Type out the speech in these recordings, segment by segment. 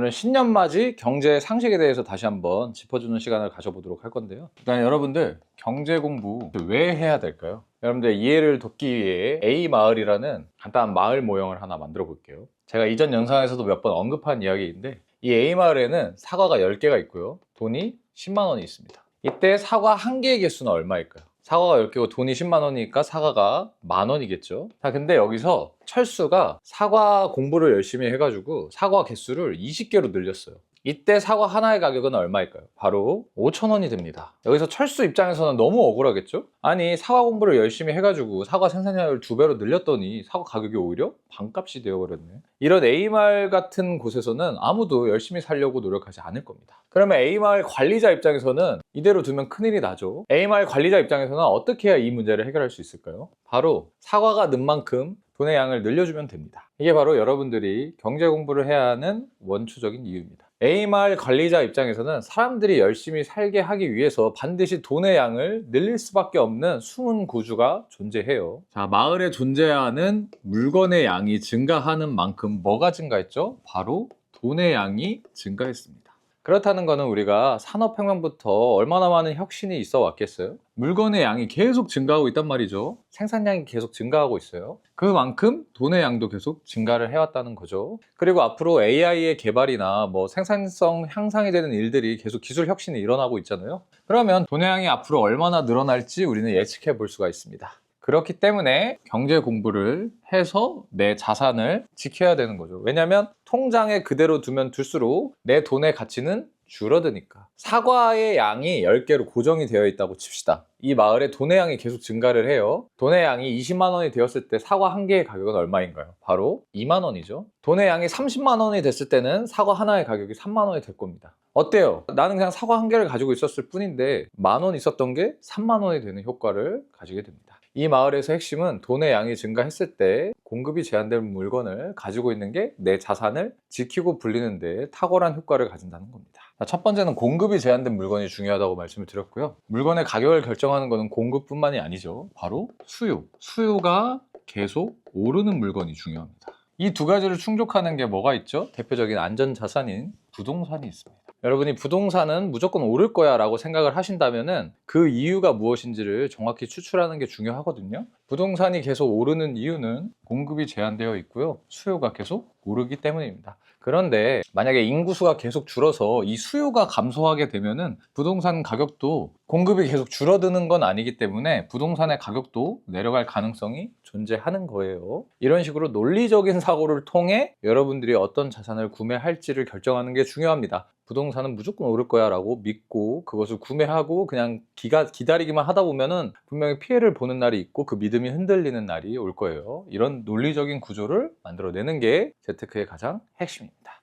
오늘은 신년맞이 경제 상식에 대해서 다시 한번 짚어주는 시간을 가져보도록 할 건데요. 일단 여러분들 경제 공부 왜 해야 될까요? 여러분들 이해를 돕기 위해 A마을이라는 간단한 마을 모형을 하나 만들어 볼게요. 제가 이전 영상에서도 몇 번 언급한 이야기인데 이 A마을에는 사과가 10개가 있고요. 돈이 10만 원이 있습니다. 이때 사과 한 개의 개수는 얼마일까요? 사과가 10개고 돈이 10만 원이니까 사과가 만 원이겠죠. 자, 근데 여기서 철수가 사과 공부를 열심히 해가지고 사과 개수를 20개로 늘렸어요. 이때 사과 하나의 가격은 얼마일까요? 바로 5천 원이 됩니다. 여기서 철수 입장에서는 너무 억울하겠죠? 아니, 사과 공부를 열심히 해가지고 사과 생산량을 2배로 늘렸더니 사과 가격이 오히려 반값이 되어버렸네. 이런 A마을 같은 곳에서는 아무도 열심히 살려고 노력하지 않을 겁니다. 그러면 A마을 관리자 입장에서는 이대로 두면 큰일이 나죠. A마을 관리자 입장에서는 어떻게 해야 이 문제를 해결할 수 있을까요? 바로 사과가 는 만큼 돈의 양을 늘려주면 됩니다. 이게 바로 여러분들이 경제 공부를 해야 하는 원초적인 이유입니다. A마을 관리자 입장에서는 사람들이 열심히 살게 하기 위해서 반드시 돈의 양을 늘릴 수밖에 없는 숨은 구조가 존재해요. 자, 마을에 존재하는 물건의 양이 증가하는 만큼 뭐가 증가했죠? 바로 돈의 양이 증가했습니다. 그렇다는 것은 우리가 산업혁명부터 얼마나 많은 혁신이 있어 왔겠어요? 물건의 양이 계속 증가하고 있단 말이죠. 생산량이 계속 증가하고 있어요. 그만큼 돈의 양도 계속 증가를 해왔다는 거죠. 그리고 앞으로 AI의 개발이나 생산성 향상이 되는 일들이 계속 기술 혁신이 일어나고 있잖아요. 그러면 돈의 양이 앞으로 얼마나 늘어날지 우리는 예측해 볼 수가 있습니다. 그렇기 때문에 경제 공부를 해서 내 자산을 지켜야 되는 거죠. 왜냐하면 통장에 그대로 두면 둘수록 내 돈의 가치는 줄어드니까. 사과의 양이 10개로 고정이 되어 있다고 칩시다. 이 마을에 돈의 양이 계속 증가를 해요. 돈의 양이 20만 원이 되었을 때 사과 한 개의 가격은 얼마인가요? 바로 2만 원이죠. 돈의 양이 30만 원이 됐을 때는 사과 하나의 가격이 3만 원이 될 겁니다. 어때요? 나는 그냥 사과 한 개를 가지고 있었을 뿐인데 만 원 있었던 게 3만 원이 되는 효과를 가지게 됩니다. 이 마을에서 핵심은 돈의 양이 증가했을 때 공급이 제한된 물건을 가지고 있는 게 내 자산을 지키고 불리는 데 탁월한 효과를 가진다는 겁니다. 첫 번째는 공급이 제한된 물건이 중요하다고 말씀을 드렸고요. 물건의 가격을 결정하는 것은 공급뿐만이 아니죠. 바로 수요. 수요가 계속 오르는 물건이 중요합니다. 이 두 가지를 충족하는 게 뭐가 있죠? 대표적인 안전자산인 부동산이 있습니다. 여러분이 부동산은 무조건 오를 거야 라고 생각을 하신다면 그 이유가 무엇인지를 정확히 추출하는 게 중요하거든요. 부동산이 계속 오르는 이유는 공급이 제한되어 있고요. 수요가 계속 오르기 때문입니다. 그런데 만약에 인구수가 계속 줄어서 이 수요가 감소하게 되면은 부동산 가격도 공급이 계속 줄어드는 건 아니기 때문에 부동산의 가격도 내려갈 가능성이 존재하는 거예요. 이런 식으로 논리적인 사고를 통해 여러분들이 어떤 자산을 구매할지를 결정하는 게 중요합니다. 부동산은 무조건 오를 거야 라고 믿고 그것을 구매하고 그냥 기다리기만 하다 보면은 분명히 피해를 보는 날이 있고 그 믿음이 흔들리는 날이 올 거예요. 이런 논리적인 구조를 만들어내는 게 재테크의 가장 핵심입니다.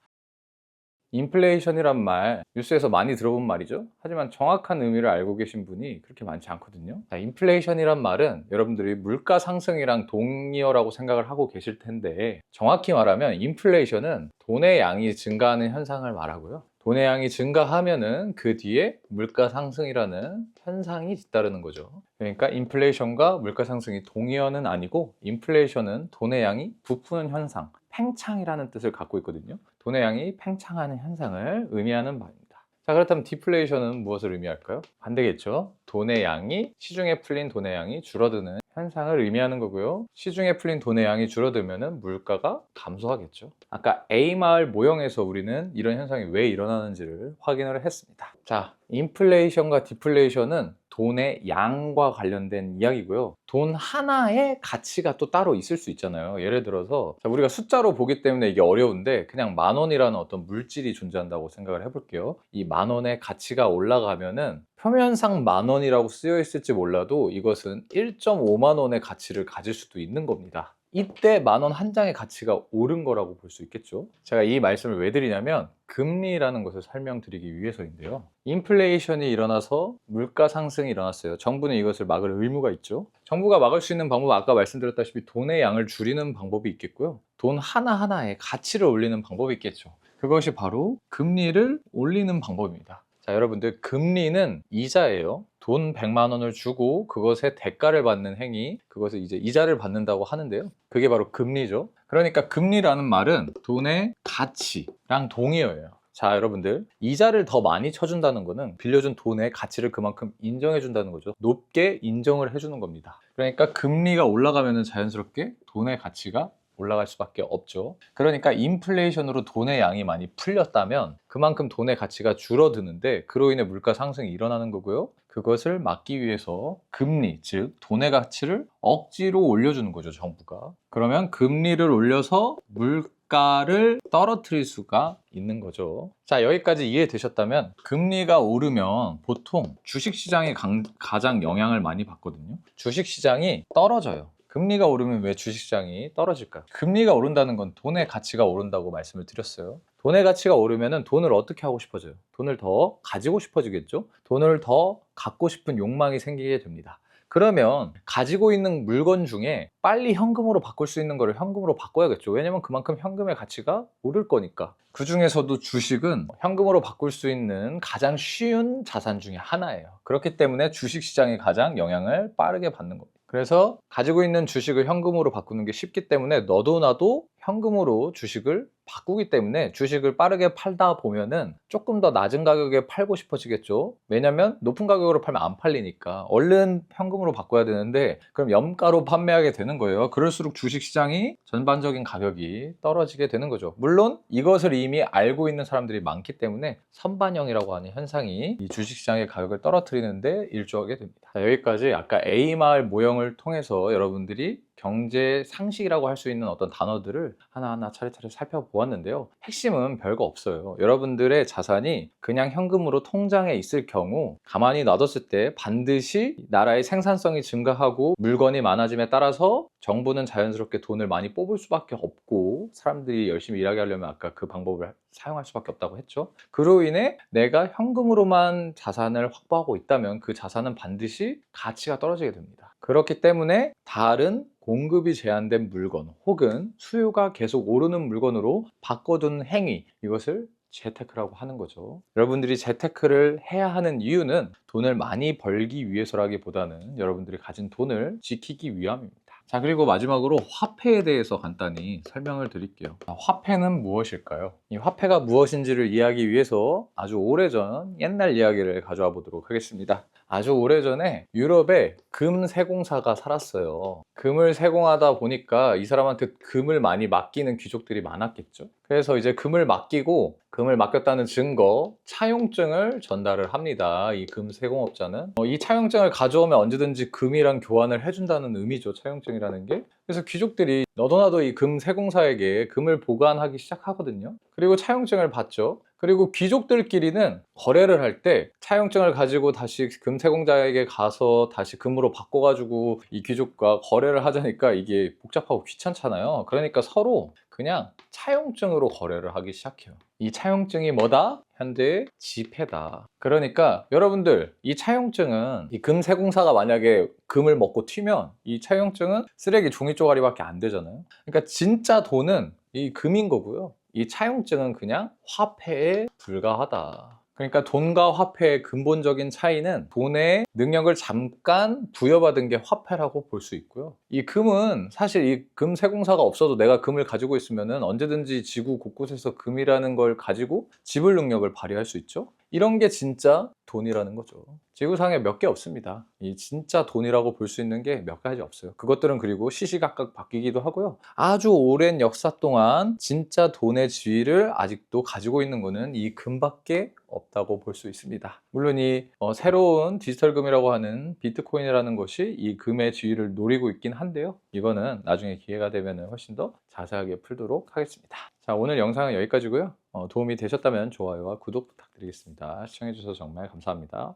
인플레이션이란 말 뉴스에서 많이 들어본 말이죠. 하지만 정확한 의미를 알고 계신 분이 그렇게 많지 않거든요. 자, 인플레이션이란 말은 여러분들이 물가 상승이랑 동의어라고 생각을 하고 계실 텐데 정확히 말하면 인플레이션은 돈의 양이 증가하는 현상을 말하고요. 돈의 양이 증가하면은 그 뒤에 물가 상승이라는 현상이 뒤따르는 거죠. 그러니까 인플레이션과 물가 상승이 동의어는 아니고 인플레이션은 돈의 양이 부푸는 현상, 팽창이라는 뜻을 갖고 있거든요. 돈의 양이 팽창하는 현상을 의미하는 바입니다. 자, 그렇다면 디플레이션은 무엇을 의미할까요? 반대겠죠. 돈의 양이 시중에 풀린 돈의 양이 줄어드는 현상을 의미하는 거고요. 시중에 풀린 돈의 양이 줄어들면 물가가 감소하겠죠. 아까 A마을 모형에서 우리는 이런 현상이 왜 일어나는지를 확인을 했습니다. 자, 인플레이션과 디플레이션은 돈의 양과 관련된 이야기고요. 돈 하나의 가치가 또 따로 있을 수 있잖아요. 예를 들어서 우리가 숫자로 보기 때문에 이게 어려운데 그냥 만 원이라는 어떤 물질이 존재한다고 생각을 해볼게요. 이 만 원의 가치가 올라가면은 표면상 만 원이라고 쓰여 있을지 몰라도 이것은 1.5만 원의 가치를 가질 수도 있는 겁니다. 이때 만 원 한 장의 가치가 오른 거라고 볼 수 있겠죠. 제가 이 말씀을 왜 드리냐면 금리라는 것을 설명드리기 위해서인데요. 인플레이션이 일어나서 물가 상승이 일어났어요. 정부는 이것을 막을 의무가 있죠. 정부가 막을 수 있는 방법은 아까 말씀드렸다시피 돈의 양을 줄이는 방법이 있겠고요. 돈 하나하나의 가치를 올리는 방법이 있겠죠. 그것이 바로 금리를 올리는 방법입니다. 자, 여러분들 금리는 이자예요. 돈 100만 원을 주고 그것의 대가를 받는 행위, 그것을 이제 이자를 받는다고 하는데요. 그게 바로 금리죠. 그러니까 금리라는 말은 돈의 가치랑 동의어예요. 자, 여러분들, 이자를 더 많이 쳐준다는 거는 빌려준 돈의 가치를 그만큼 인정해 준다는 거죠. 높게 인정을 해주는 겁니다. 그러니까 금리가 올라가면 자연스럽게 돈의 가치가 올라갈 수밖에 없죠. 그러니까 인플레이션으로 돈의 양이 많이 풀렸다면 그만큼 돈의 가치가 줄어드는데, 그로 인해 물가 상승이 일어나는 거고요. 그것을 막기 위해서 금리, 즉 돈의 가치를 억지로 올려주는 거죠, 정부가. 그러면 금리를 올려서 물가를 떨어뜨릴 수가 있는 거죠. 자, 여기까지 이해되셨다면, 금리가 오르면 보통 주식시장이 가장 영향을 많이 받거든요. 주식시장이 떨어져요. 금리가 오르면 왜 주식시장이 떨어질까요? 금리가 오른다는 건 돈의 가치가 오른다고 말씀을 드렸어요. 돈의 가치가 오르면 돈을 어떻게 하고 싶어져요? 돈을 더 가지고 싶어지겠죠? 돈을 더 갖고 싶은 욕망이 생기게 됩니다. 그러면 가지고 있는 물건 중에 빨리 현금으로 바꿀 수 있는 거를 현금으로 바꿔야겠죠. 왜냐면 그만큼 현금의 가치가 오를 거니까. 그 중에서도 주식은 현금으로 바꿀 수 있는 가장 쉬운 자산 중에 하나예요. 그렇기 때문에 주식시장이 가장 영향을 빠르게 받는 겁니다. 그래서 가지고 있는 주식을 현금으로 바꾸는 게 쉽기 때문에 너도 나도 현금으로 주식을 바꾸기 때문에 주식을 빠르게 팔다 보면은 조금 더 낮은 가격에 팔고 싶어지겠죠. 왜냐면 높은 가격으로 팔면 안 팔리니까 얼른 현금으로 바꿔야 되는데, 그럼 염가로 판매하게 되는 거예요. 그럴수록 주식시장이 전반적인 가격이 떨어지게 되는 거죠. 물론 이것을 이미 알고 있는 사람들이 많기 때문에 선반영이라고 하는 현상이 이 주식시장의 가격을 떨어뜨리는데 일조하게 됩니다. 자, 여기까지 아까 A마을 모형을 통해서 여러분들이 경제 상식이라고 할 수 있는 어떤 단어들을 하나하나 차례차례 살펴보았는데요. 핵심은 별거 없어요. 여러분들의 자산이 그냥 현금으로 통장에 있을 경우 가만히 놔뒀을 때 반드시 나라의 생산성이 증가하고 물건이 많아짐에 따라서 정부는 자연스럽게 돈을 많이 뽑을 수밖에 없고, 사람들이 열심히 일하게 하려면 아까 그 방법을 사용할 수밖에 없다고 했죠. 그로 인해 내가 현금으로만 자산을 확보하고 있다면 그 자산은 반드시 가치가 떨어지게 됩니다. 그렇기 때문에 다른 공급이 제한된 물건 혹은 수요가 계속 오르는 물건으로 바꿔두는 행위, 이것을 재테크라고 하는 거죠. 여러분들이 재테크를 해야 하는 이유는 돈을 많이 벌기 위해서라기보다는 여러분들이 가진 돈을 지키기 위함입니다. 자, 그리고 마지막으로 화폐에 대해서 간단히 설명을 드릴게요. 화폐는 무엇일까요? 이 화폐가 무엇인지를 이해하기 위해서 아주 오래전 옛날 이야기를 가져와 보도록 하겠습니다. 아주 오래전에 유럽에 금 세공사가 살았어요. 금을 세공하다 보니까 이 사람한테 금을 많이 맡기는 귀족들이 많았겠죠. 그래서 이제 금을 맡겼다는 증거, 차용증을 전달을 합니다. 이 금 세공업자는 이 차용증을 가져오면 언제든지 금이랑 교환을 해준다는 의미죠. 차용증이라는 게. 그래서 귀족들이 너도나도 이 금 세공사에게 금을 보관하기 시작하거든요. 그리고 차용증을 받죠. 그리고 귀족들끼리는 거래를 할 때 차용증을 가지고 다시 금세공자에게 가서 다시 금으로 바꿔가지고 이 귀족과 거래를 하자니까 이게 복잡하고 귀찮잖아요. 그러니까 서로 그냥 차용증으로 거래를 하기 시작해요. 이 차용증이 뭐다? 현대의 지폐다. 그러니까 여러분들, 이 차용증은 이 금세공사가 만약에 금을 먹고 튀면 이 차용증은 쓰레기 종이 쪼가리밖에 안 되잖아요. 그러니까 진짜 돈은 이 금인 거고요. 이 차용증은 그냥 화폐에 불과하다. 그러니까 돈과 화폐의 근본적인 차이는 돈의 능력을 잠깐 부여받은 게 화폐라고 볼 수 있고요. 이 금은 사실 이 금 세공사가 없어도 내가 금을 가지고 있으면 언제든지 지구 곳곳에서 금이라는 걸 가지고 지불 능력을 발휘할 수 있죠. 이런 게 진짜 돈이라는 거죠. 지구상에 몇 개 없습니다. 이 진짜 돈이라고 볼 수 있는 게 몇 가지 없어요. 그것들은 그리고 시시각각 바뀌기도 하고요. 아주 오랜 역사 동안 진짜 돈의 지위를 아직도 가지고 있는 거는 이 금밖에 없다고 볼 수 있습니다. 물론 이 새로운 디지털 금이라고 하는 비트코인이라는 것이 이 금의 지위를 노리고 있긴 한데요. 이거는 나중에 기회가 되면 훨씬 더 자세하게 풀도록 하겠습니다. 자, 오늘 영상은 여기까지고요. 도움이 되셨다면 좋아요와 구독 부탁드리겠습니다. 시청해주셔서 정말 감사합니다.